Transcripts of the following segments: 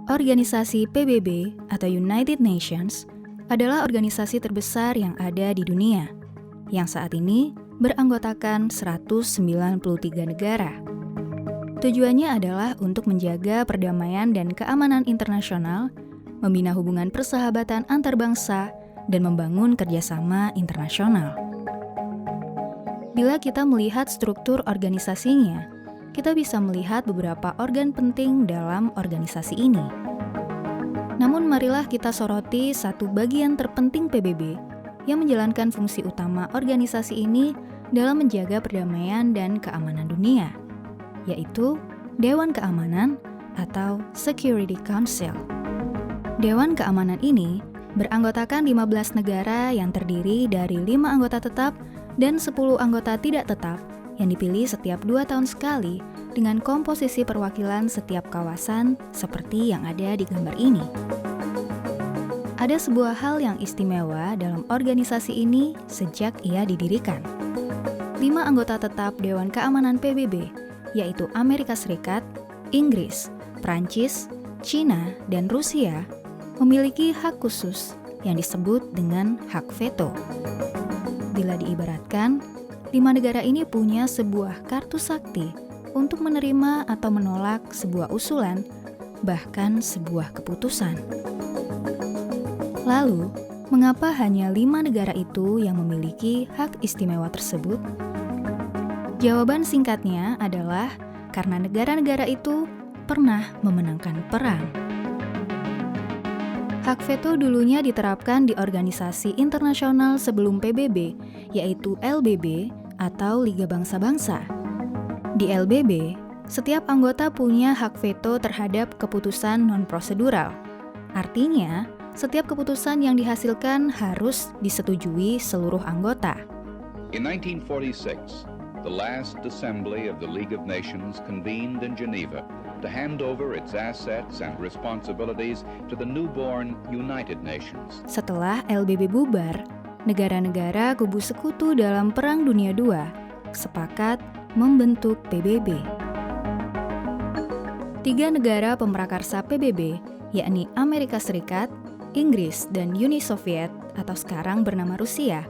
Organisasi PBB atau United Nations adalah organisasi terbesar yang ada di dunia, yang saat ini beranggotakan 193 negara. Tujuannya adalah untuk menjaga perdamaian dan keamanan internasional, membina hubungan persahabatan antar bangsa, dan membangun kerjasama internasional. Bila kita melihat struktur organisasinya, kita bisa melihat beberapa organ penting dalam organisasi ini. Namun marilah kita soroti satu bagian terpenting PBB yang menjalankan fungsi utama organisasi ini dalam menjaga perdamaian dan keamanan dunia, yaitu Dewan Keamanan atau Security Council. Dewan Keamanan ini beranggotakan 15 negara yang terdiri dari 5 anggota tetap dan 10 anggota tidak tetap yang dipilih setiap 2 tahun sekali dengan komposisi perwakilan setiap kawasan seperti yang ada di gambar ini. Ada sebuah hal yang istimewa dalam organisasi ini sejak ia didirikan. 5 anggota tetap Dewan Keamanan PBB, yaitu Amerika Serikat, Inggris, Prancis, Cina, dan Rusia, memiliki hak khusus yang disebut dengan hak veto. Bila diibaratkan, 5 negara ini punya sebuah kartu sakti untuk menerima atau menolak sebuah usulan, bahkan sebuah keputusan. Lalu, mengapa hanya 5 negara itu yang memiliki hak istimewa tersebut? Jawaban singkatnya adalah karena negara-negara itu pernah memenangkan perang. Hak veto dulunya diterapkan di organisasi internasional sebelum PBB, yaitu LBB atau Liga Bangsa-Bangsa. Di LBB, setiap anggota punya hak veto terhadap keputusan non-prosedural. Artinya, setiap keputusan yang dihasilkan harus disetujui seluruh anggota. In 1946, the last assembly of the League of Nations convened in Geneva to hand over its assets and responsibilities to the newborn United Nations. Setelah LBB bubar, negara-negara kubu sekutu dalam Perang Dunia II sepakat membentuk PBB. 3 negara pemrakarsa PBB, yakni Amerika Serikat, Inggris, dan Uni Soviet atau sekarang bernama Rusia,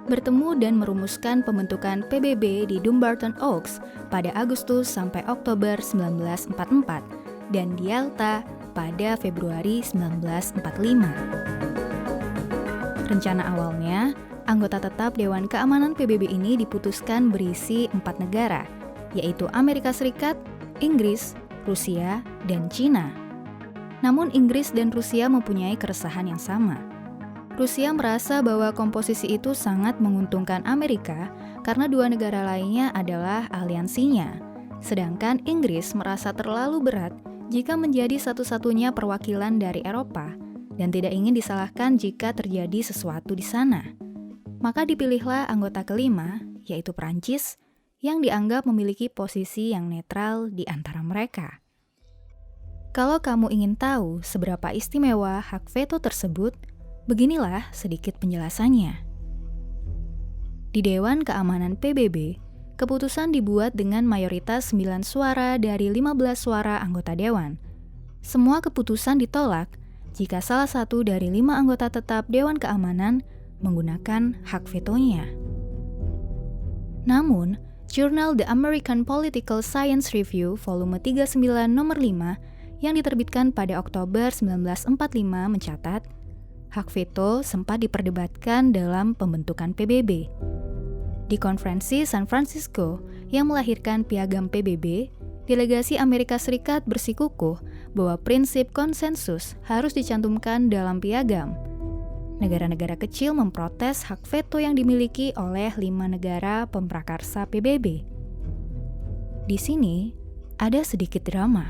bertemu dan merumuskan pembentukan PBB di Dumbarton Oaks pada Agustus sampai Oktober 1944 dan di Yalta pada Februari 1945. Rencana awalnya, anggota tetap Dewan Keamanan PBB ini diputuskan berisi 4 negara, yaitu Amerika Serikat, Inggris, Rusia, dan Cina. Namun Inggris dan Rusia mempunyai keresahan yang sama. Rusia merasa bahwa komposisi itu sangat menguntungkan Amerika karena 2 negara lainnya adalah aliansinya. Sedangkan Inggris merasa terlalu berat jika menjadi satu-satunya perwakilan dari Eropa dan tidak ingin disalahkan jika terjadi sesuatu di sana. Maka dipilihlah anggota kelima, yaitu Prancis, yang dianggap memiliki posisi yang netral di antara mereka. Kalau kamu ingin tahu seberapa istimewa hak veto tersebut, beginilah sedikit penjelasannya. Di Dewan Keamanan PBB, keputusan dibuat dengan mayoritas 9 suara dari 15 suara anggota dewan. Semua keputusan ditolak jika salah satu dari 5 anggota tetap Dewan Keamanan menggunakan hak vetonya. Namun, jurnal The American Political Science Review volume 39 nomor 5 yang diterbitkan pada Oktober 1945 mencatat, hak veto sempat diperdebatkan dalam pembentukan PBB. Di konferensi San Francisco yang melahirkan piagam PBB, delegasi Amerika Serikat bersikukuh bahwa prinsip konsensus harus dicantumkan dalam piagam. Negara-negara kecil memprotes hak veto yang dimiliki oleh 5 negara pemrakarsa PBB. Di sini ada sedikit drama.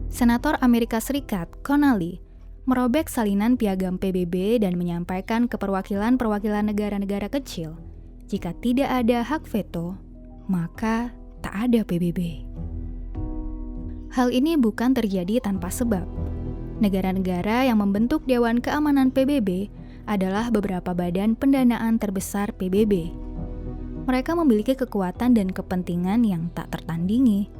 Senator Amerika Serikat Connally merobek salinan piagam PBB dan menyampaikan ke perwakilan-perwakilan negara-negara kecil, jika tidak ada hak veto, maka tak ada PBB. Hal ini bukan terjadi tanpa sebab. Negara-negara yang membentuk Dewan Keamanan PBB adalah beberapa badan pendanaan terbesar PBB. Mereka memiliki kekuatan dan kepentingan yang tak tertandingi,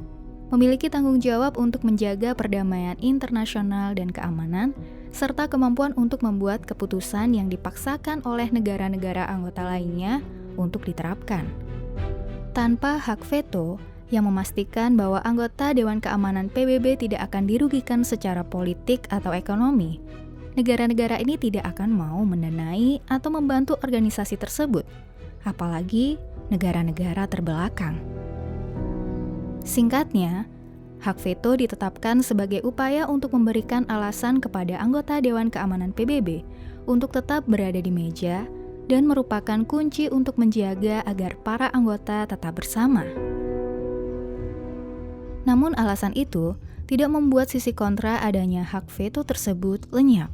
memiliki tanggung jawab untuk menjaga perdamaian internasional dan keamanan, serta kemampuan untuk membuat keputusan yang dipaksakan oleh negara-negara anggota lainnya untuk diterapkan. Tanpa hak veto yang memastikan bahwa anggota Dewan Keamanan PBB tidak akan dirugikan secara politik atau ekonomi, negara-negara ini tidak akan mau mendanai atau membantu organisasi tersebut, apalagi negara-negara terbelakang. Singkatnya, hak veto ditetapkan sebagai upaya untuk memberikan alasan kepada anggota Dewan Keamanan PBB untuk tetap berada di meja dan merupakan kunci untuk menjaga agar para anggota tetap bersama. Namun alasan itu tidak membuat sisi kontra adanya hak veto tersebut lenyap.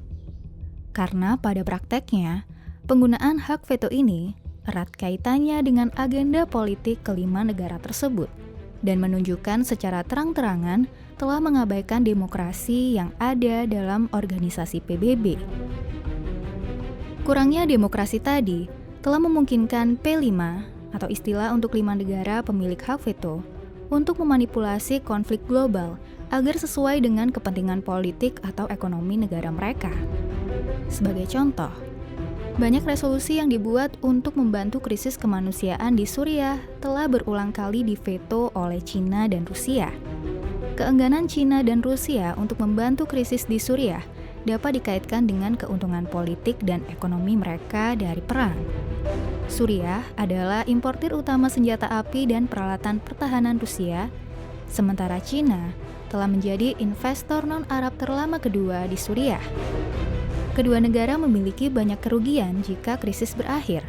Karena pada prakteknya, penggunaan hak veto ini erat kaitannya dengan agenda politik kelima negara tersebut dan menunjukkan secara terang-terangan telah mengabaikan demokrasi yang ada dalam organisasi PBB. Kurangnya demokrasi tadi telah memungkinkan P5 atau istilah untuk 5 negara pemilik hak veto untuk memanipulasi konflik global agar sesuai dengan kepentingan politik atau ekonomi negara mereka. Sebagai contoh, banyak resolusi yang dibuat untuk membantu krisis kemanusiaan di Suriah telah berulang kali diveto oleh Cina dan Rusia. Keengganan Cina dan Rusia untuk membantu krisis di Suriah dapat dikaitkan dengan keuntungan politik dan ekonomi mereka dari perang. Suriah adalah importir utama senjata api dan peralatan pertahanan Rusia, sementara Cina telah menjadi investor non-Arab terlama kedua di Suriah. Kedua negara memiliki banyak kerugian jika krisis berakhir.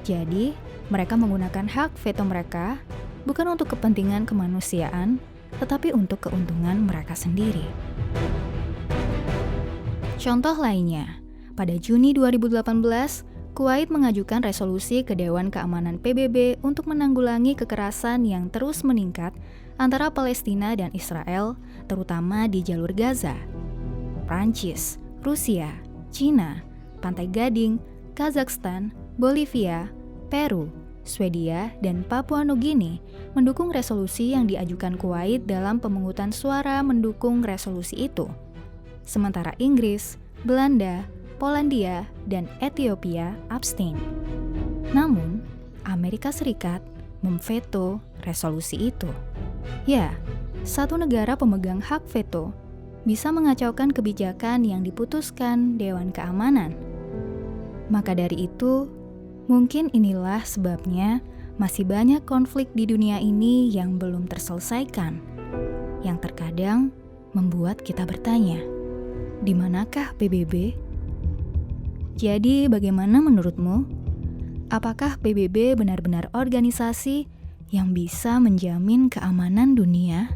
Jadi, mereka menggunakan hak veto mereka bukan untuk kepentingan kemanusiaan, tetapi untuk keuntungan mereka sendiri. Contoh lainnya, pada Juni 2018, Kuwait mengajukan resolusi ke Dewan Keamanan PBB untuk menanggulangi kekerasan yang terus meningkat antara Palestina dan Israel, terutama di jalur Gaza. Prancis, Rusia, Cina, Pantai Gading, Kazakhstan, Bolivia, Peru, Swedia, dan Papua Nugini mendukung resolusi yang diajukan Kuwait dalam pemungutan suara mendukung resolusi itu. Sementara Inggris, Belanda, Polandia, dan Ethiopia abstain. Namun, Amerika Serikat memveto resolusi itu. Ya, satu negara pemegang hak veto bisa mengacaukan kebijakan yang diputuskan Dewan Keamanan. Maka dari itu, mungkin inilah sebabnya masih banyak konflik di dunia ini yang belum terselesaikan, yang terkadang membuat kita bertanya, di manakah PBB? Jadi, bagaimana menurutmu? Apakah PBB benar-benar organisasi yang bisa menjamin keamanan dunia?